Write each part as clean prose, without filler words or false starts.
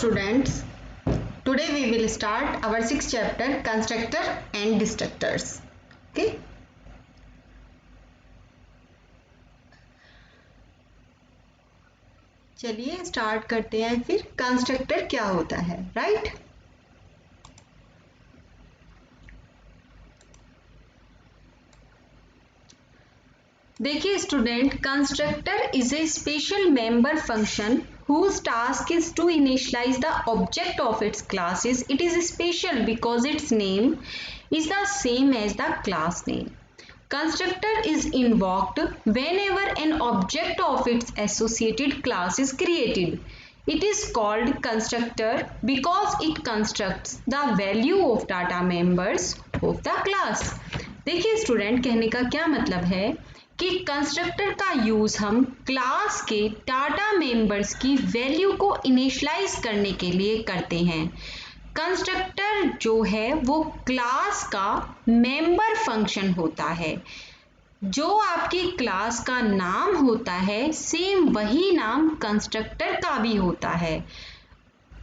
students, today we will start our sixth chapter constructor and destructors. Okay. चलिए start करते हैं फिर constructor क्या होता है, राइट? देखिए student, constructor is a special member function whose task is to initialize the object of its classes. It is special because its name is the same as the class name. Constructor is invoked whenever an object of its associated class is created. It is called constructor because it constructs the value of data members of the class. देखिए student, कहने का क्या मतलब है कि constructor का use हम class के डाटा मेंबर्स की वैल्यू को इनिशियलाइज करने के लिए करते हैं। कंस्ट्रक्टर जो है वो क्लास का मेंबर फंक्शन होता है। जो आपकी क्लास का नाम होता है सेम वही नाम कंस्ट्रक्टर का भी होता है।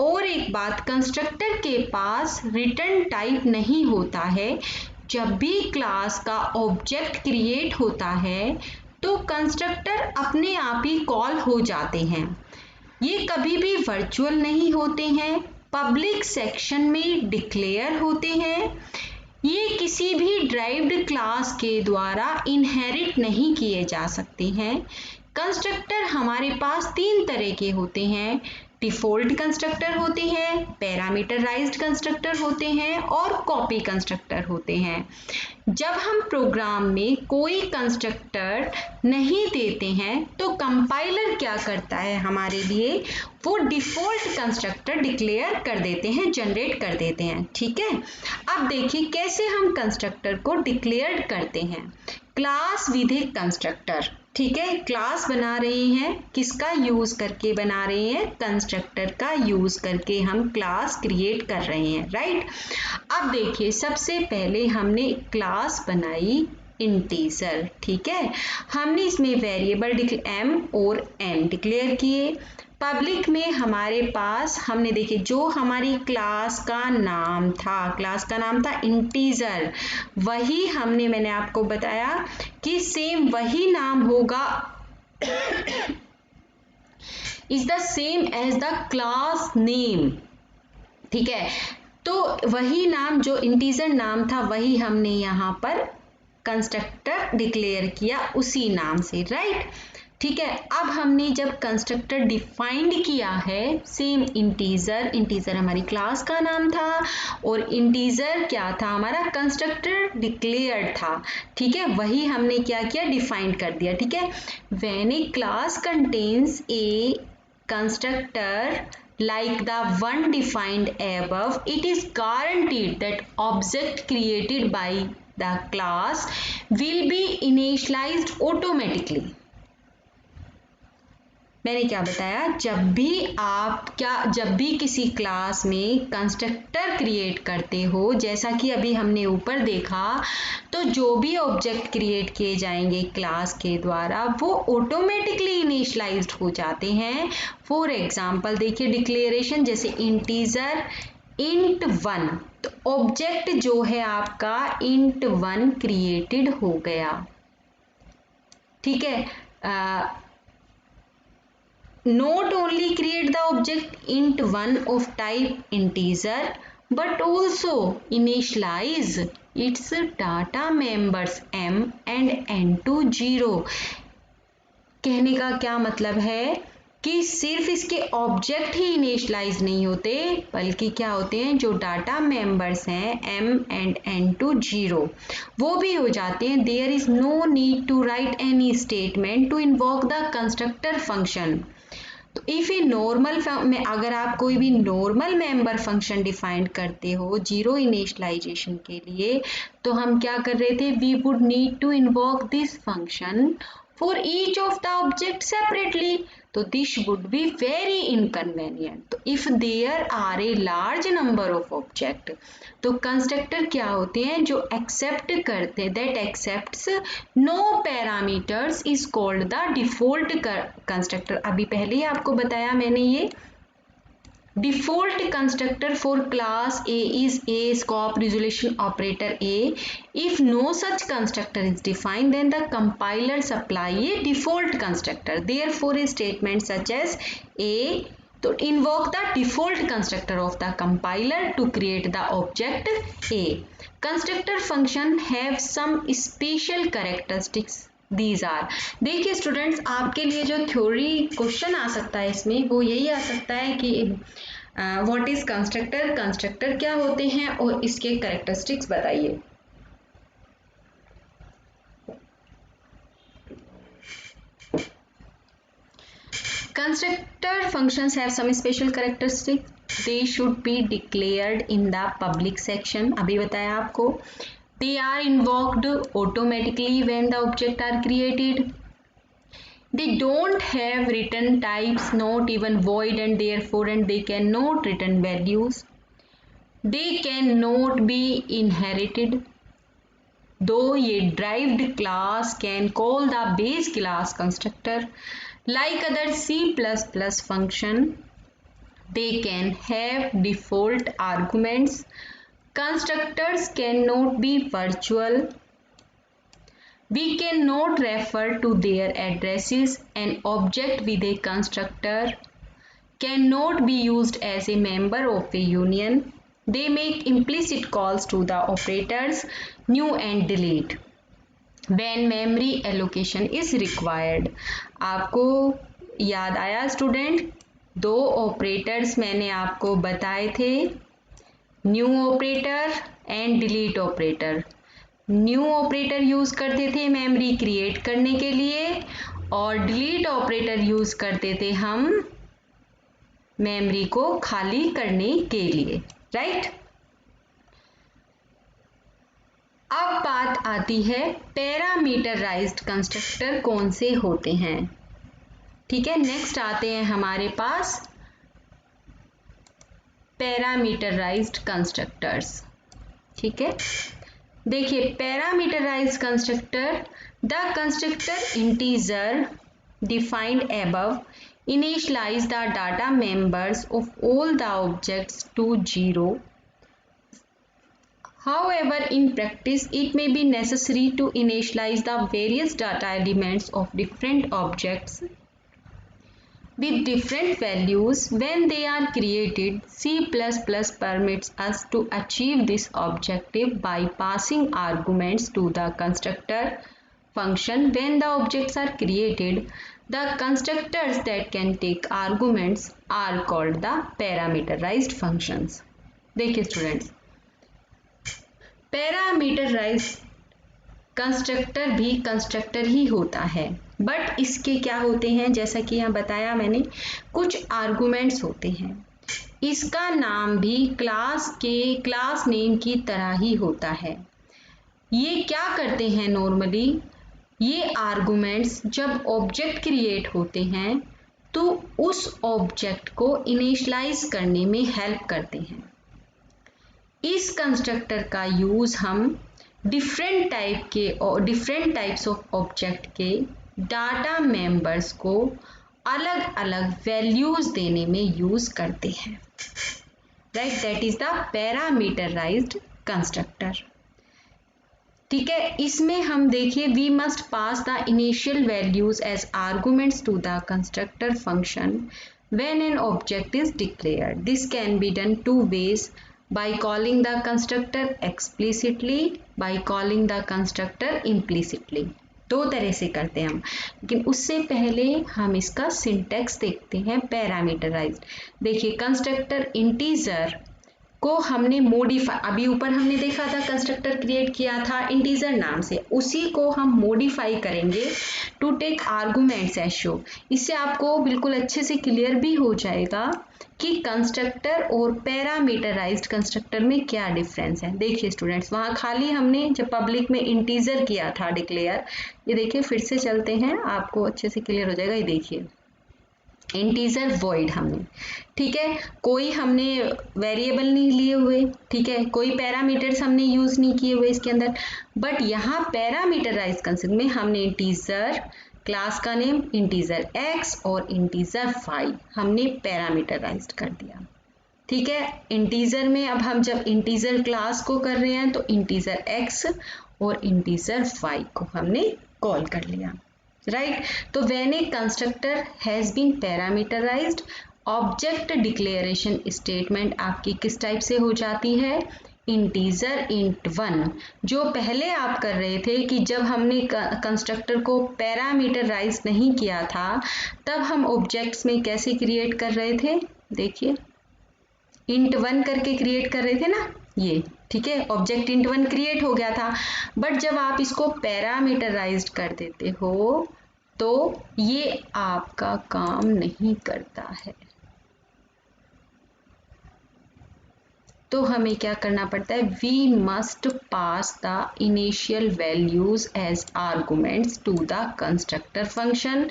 और एक बात, कंस्ट्रक्टर के पास रिटर्न टाइप नहीं होता है। जब भी क्लास का ऑब्जेक्ट क्रिएट होता है तो कंस्ट्रक्टर अपने आप ही कॉल हो जाते हैं। ये कभी भी वर्चुअल नहीं होते हैं, पब्लिक सेक्शन में डिक्लेयर होते हैं। ये किसी भी ड्राइव्ड क्लास के द्वारा इनहेरिट नहीं किए जा सकते हैं। कंस्ट्रक्टर हमारे पास तीन तरह के होते हैं। डिफॉल्ट कंस्ट्रक्टर होते हैं, पैरामीटराइज्ड कंस्ट्रक्टर होते हैं और कॉपी कंस्ट्रक्टर होते हैं। जब हम प्रोग्राम में कोई कंस्ट्रक्टर नहीं देते हैं तो कंपाइलर क्या करता है हमारे लिए, वो डिफॉल्ट कंस्ट्रक्टर डिक्लेयर कर देते हैं, जनरेट कर देते हैं। ठीक है, अब देखिए कैसे हम कंस्ट्रक्टर को डिक्लेयर करते हैं। क्लास विद ए कंस्ट्रक्टर, ठीक है, क्लास बना रहे हैं, किसका यूज करके बना रहे हैं, कंस्ट्रक्टर का यूज करके हम क्लास क्रिएट कर रहे हैं, राइट? अब देखिए सबसे पहले हमने क्लास बनाई इंटीजर, ठीक है, हमने इसमें वेरिएबल एम और एन डिक्लेयर किए। पब्लिक में हमारे पास हमने देखे जो हमारी क्लास का नाम था इंटीजर, वही मैंने आपको बताया कि सेम वही नाम होगा is the same as the class name. ठीक है, तो वही नाम जो इंटीजर नाम था वही हमने यहाँ पर कंस्ट्रक्टर डिक्लेयर किया उसी नाम से, राइट? ठीक है, अब हमने जब कंस्ट्रक्टर डिफाइंड किया है सेम इंटीजर हमारी क्लास का नाम था और इंटीजर क्या था, हमारा कंस्ट्रक्टर डिक्लेयर्ड था। ठीक है, वही हमने क्या किया, डिफाइंड कर दिया। ठीक है, when A class contains A constructor like the one defined above, it is guaranteed that object created by the class will be initialized automatically. मैंने क्या बताया, जब भी किसी क्लास में कंस्ट्रक्टर क्रिएट करते हो, जैसा कि अभी हमने ऊपर देखा, तो जो भी ऑब्जेक्ट क्रिएट किए जाएंगे क्लास के द्वारा वो ऑटोमेटिकली इनिशियलाइज्ड हो जाते हैं। फॉर एग्जांपल देखिए डिक्लेरेशन, जैसे इंटीजर int 1, तो ऑब्जेक्ट जो है आपका int 1 क्रिएटेड हो गया। ठीक है, not only create the object int1 of type integer but also initialize its data members m and n to 0। कहने का क्या मतलब है कि सिर्फ इसके ऑब्जेक्ट ही इनिशियलाइज नहीं होते बल्कि क्या होते हैं, जो डाटा मेंबर्स हैं m and n to 0 वो भी हो जाते हैं। There is no need to write any statement to invoke the constructor function. तो इफ ए नॉर्मल में अगर आप कोई भी नॉर्मल मेंबर फंक्शन डिफाइन करते हो जीरो इनिशियलाइजेशन के लिए, तो हम क्या कर रहे थे, we would need to invoke this function for each of the object separately, तो this would be very inconvenient. तो if there are a large number of object, तो कंस्ट्रक्टर क्या होते हैं, जो एक्सेप्ट करते हैं, that accepts no parameters is called the default constructor. अभी पहले ही आपको बताया मैंने ये Default constructor for class A is A scope resolution operator A. If no such constructor is defined, then the compiler supply a default constructor. Therefore, a statement such as A to invoke the default constructor of the compiler to create the object A. Constructor function have some special characteristics. These are, देखिए students, आपके लिए जो theory question आ सकता है इसमें वो यही आ सकता है कि व्हाट इज कंस्ट्रक्टर, कंस्ट्रक्टर क्या होते हैं और इसके कैरेक्टरिस्टिक्स बताइए. Constructor functions have some special characteristics. They should be declared in the public section. अभी बताया आपको. They are invoked automatically when the objects are created. They don't have return types, not even void, and therefore they cannot return values. They cannot be inherited. Though a derived class can call the base class constructor like other C++ function, they can have default arguments. Constructors cannot be virtual. We cannot refer to their addresses. An object with a constructor cannot be used as a member of a union. They make implicit calls to the operators new and delete when memory allocation is required. आपको याद आया student, दो operators मैंने आपको बताए थे, new operator and delete operator. New operator use करते थे मेमोरी क्रिएट करने के लिए और डिलीट ऑपरेटर यूज करते थे हम मेमोरी को खाली करने के लिए, राइट. अब बात आती है पैरामीटराइज्ड कंस्ट्रक्टर कौन से होते हैं. ठीक है, नेक्स्ट आते हैं हमारे पास पैरामीटराइज्ड कंस्ट्रक्टर्स. ठीक है, देखिए parameterised constructor, the constructor integer defined above initialize the data members of all the objects to 0. However, in practice, it may be necessary to initialize the various data elements of different objects with different values when they are created. C++ permits us to achieve this objective by passing arguments to the constructor function when the objects are created. The constructors that can take arguments are called the parameterized functions. देखिए students, parameterised constructor भी constructor ही होता है, but इसके क्या होते हैं, जैसा कि यहाँ बताया मैंने, कुछ आर्गुमेंट्स होते हैं. इसका नाम भी क्लास नेम की तरह ही होता है. ये क्या करते हैं नॉर्मली, ये आर्गुमेंट्स जब ऑब्जेक्ट क्रिएट होते हैं तो उस ऑब्जेक्ट को इनिशियलाइज करने में हेल्प करते हैं. इस कंस्ट्रक्टर का यूज हम डिफरेंट टाइप्स ऑफ ऑब्जेक्ट के डाटा मेंबर्स को अलग अलग वैल्यूज देने में यूज करते हैं, right. That is the parameterised constructor. ठीक है, इसमें हम देखिए we must pass the initial values as arguments to the constructor function when an object is declared. This can be done two ways, by calling the constructor explicitly, by calling the constructor implicitly. दो तरह से करते हैं हम, लेकिन उससे पहले हम इसका सिंटैक्स देखते हैं पैरामीटराइज्ड. देखिए कंस्ट्रक्टर इंटीजर को हमने मॉडिफाई, अभी ऊपर हमने देखा था कंस्ट्रक्टर क्रिएट किया था इंटीजर नाम से, उसी को हम मॉडिफाई करेंगे to take arguments as show. इससे आपको बिल्कुल अच्छे से क्लियर भी हो जाएगा कि कंस्ट्रक्टर और पैरामीटराइज्ड कंस्ट्रक्टर में क्या डिफरेंस है. देखिए स्टूडेंट्स, वहाँ खाली हमने जब पब्लिक में इंटीजर किया था डिक्लेयर, ये देखिए फिर से चलते हैं, आपको अच्छे से क्लियर हो जाएगा. ये देखिए इंटीजर वॉइड हमने, ठीक है, कोई हमने वेरिएबल नहीं लिए हुए, ठीक है, कोई पैरामीटर्स हमने यूज नहीं किए हुए इसके अंदर, बट यहाँ पैरामीटराइज्ड कंसेप्ट में हमने इंटीजर, क्लास का नेम इंटीजर x और इंटीजर y हमने पैरामीटराइज्ड कर दिया. ठीक है। इंटीजर में अब हम जब इंटीजर क्लास को कर रहे हैं तो इंटीजर x और इंटीजर y को हमने कॉल कर लिया, राइट। तो when a constructor has been parameterised, object declaration statement आपकी किस टाइप से हो जाती है, इंटीजर int1। जो पहले आप कर रहे थे कि जब हमने कंस्ट्रक्टर को पैरामीटराइज नहीं किया था तब हम ऑब्जेक्ट्स में कैसे क्रिएट कर रहे थे, देखिए int1 करके क्रिएट कर रहे थे ना ये, ठीक है। ऑब्जेक्ट int1 क्रिएट हो गया था, बट जब आप इसको पैरामीटराइज्ड कर देते हो तो ये आपका काम नहीं करता है। तो हमें क्या करना पड़ता है, we must pass the initial values as arguments to the constructor function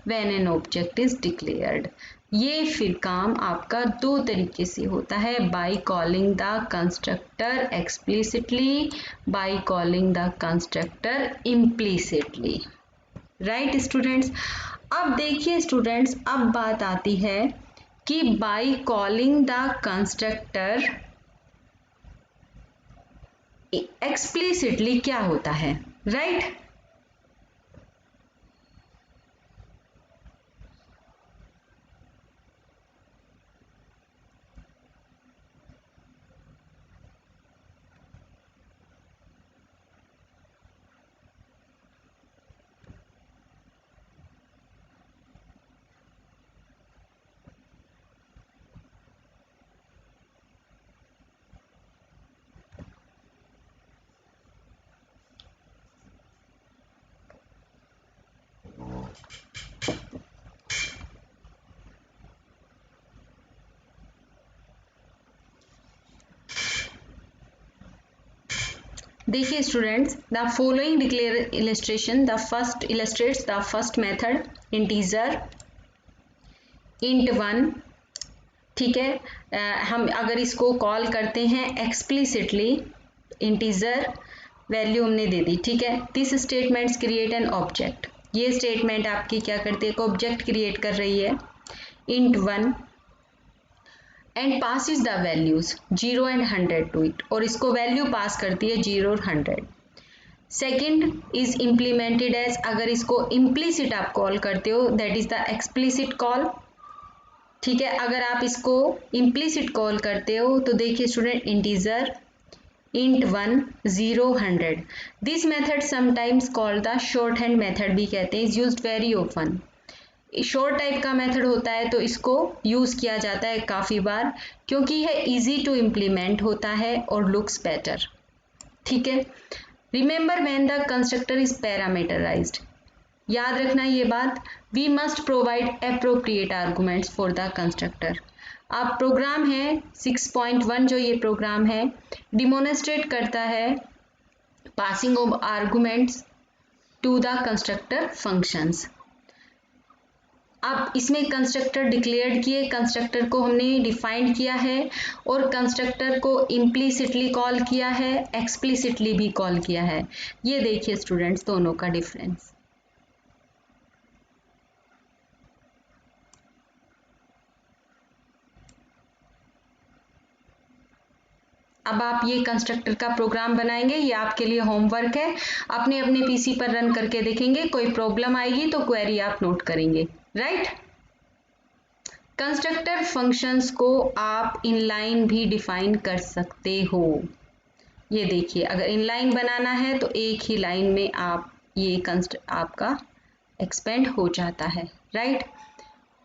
when an object is declared. ये फिर काम आपका दो तरीके से होता है, by calling the constructor explicitly, by calling the constructor implicitly, right students. अब देखिए स्टूडेंट्स, अब बात आती है कि by calling the constructor explicitly क्या होता है, राइट। देखिए students, the following declare illustration the first illustrates the first method integer int1, ठीक है। हम अगर इसको कॉल करते हैं एक्सप्लिसिटली, इंटीजर वैल्यू हमने दे दी, ठीक है। This statements create an object, ये स्टेटमेंट आपकी क्या करती है, एक ऑब्जेक्ट क्रिएट कर रही है int1 and passes the values 0 and 100 to it, और इसको वैल्यू पास करती है 0 और 100। सेकेंड इज इम्प्लीमेंटेड एज, अगर इसको इम्प्लिसिट आप कॉल करते हो that is the explicit call, ठीक है। अगर आप इसको इम्प्लिसिट कॉल करते हो तो देखिए student, integer int1 0 100, this method sometimes called the short hand method भी कहते हैं, is used very often. Short type का मेथड होता है तो इसको यूज किया जाता है काफी बार, क्योंकि यह इजी टू इम्प्लीमेंट होता है और लुक्स बेटर, ठीक है। Remember when the constructor is parameterized, याद रखना ये बात, we must provide appropriate arguments for the constructor. अब प्रोग्राम है 6.1, जो ये प्रोग्राम है डिमोन्स्ट्रेट करता है passing of arguments to the constructor functions. अब इसमें कंस्ट्रक्टर डिक्लेयर्ड किए, कंस्ट्रक्टर को हमने डिफाइंड किया है और कंस्ट्रक्टर को इम्प्लिसिटली कॉल किया है, एक्सप्लिसिटली भी कॉल किया है। ये देखिए स्टूडेंट्स दोनों का डिफरेंस। अब आप ये कंस्ट्रक्टर का प्रोग्राम बनाएंगे, ये आपके लिए होमवर्क है, अपने अपने पीसी पर रन करके देखेंगे, कोई प्रॉब्लम आएगी तो क्वेरी आप नोट करेंगे, राइट। कंस्ट्रक्टर फंक्शंस को आप इनलाइन भी डिफाइन कर सकते हो। ये देखिए, अगर इनलाइन बनाना है तो एक ही लाइन में आप ये आपका एक्सपेंड हो जाता है, राइट।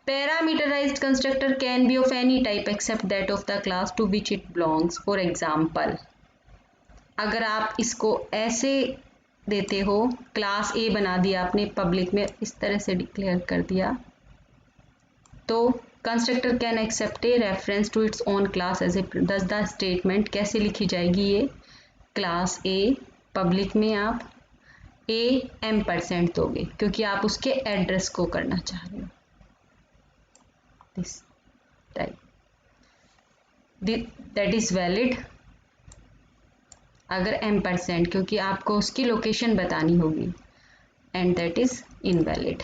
Parameterized constructor can be of any type except that of the class to which it belongs. For example, अगर आप इसको ऐसे देते हो, क्लास ए बना दिया आपने पब्लिक में, इस तरह से डिक्लेयर कर दिया, तो constructor can accept a reference to its own class as a, thus the statement कैसे लिखी जाएगी, ये क्लास ए पब्लिक में आप m% दोगे क्योंकि आप उसके एड्रेस को करना चाह रहे हो, this type, that is valid अगर m%, क्योंकि आपको उसकी लोकेशन बतानी होगी, एंड दैट इज इनवैलिड।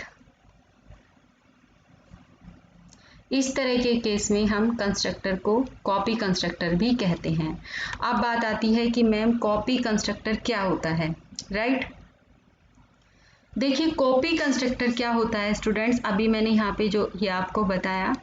इस तरह के केस में हम कंस्ट्रक्टर को कॉपी कंस्ट्रक्टर भी कहते हैं। अब बात आती है कि मैम कॉपी कंस्ट्रक्टर क्या होता है, राइट। देखिए कॉपी कंस्ट्रक्टर क्या होता है स्टूडेंट्स, अभी मैंने यहाँ पे जो ये आपको बताया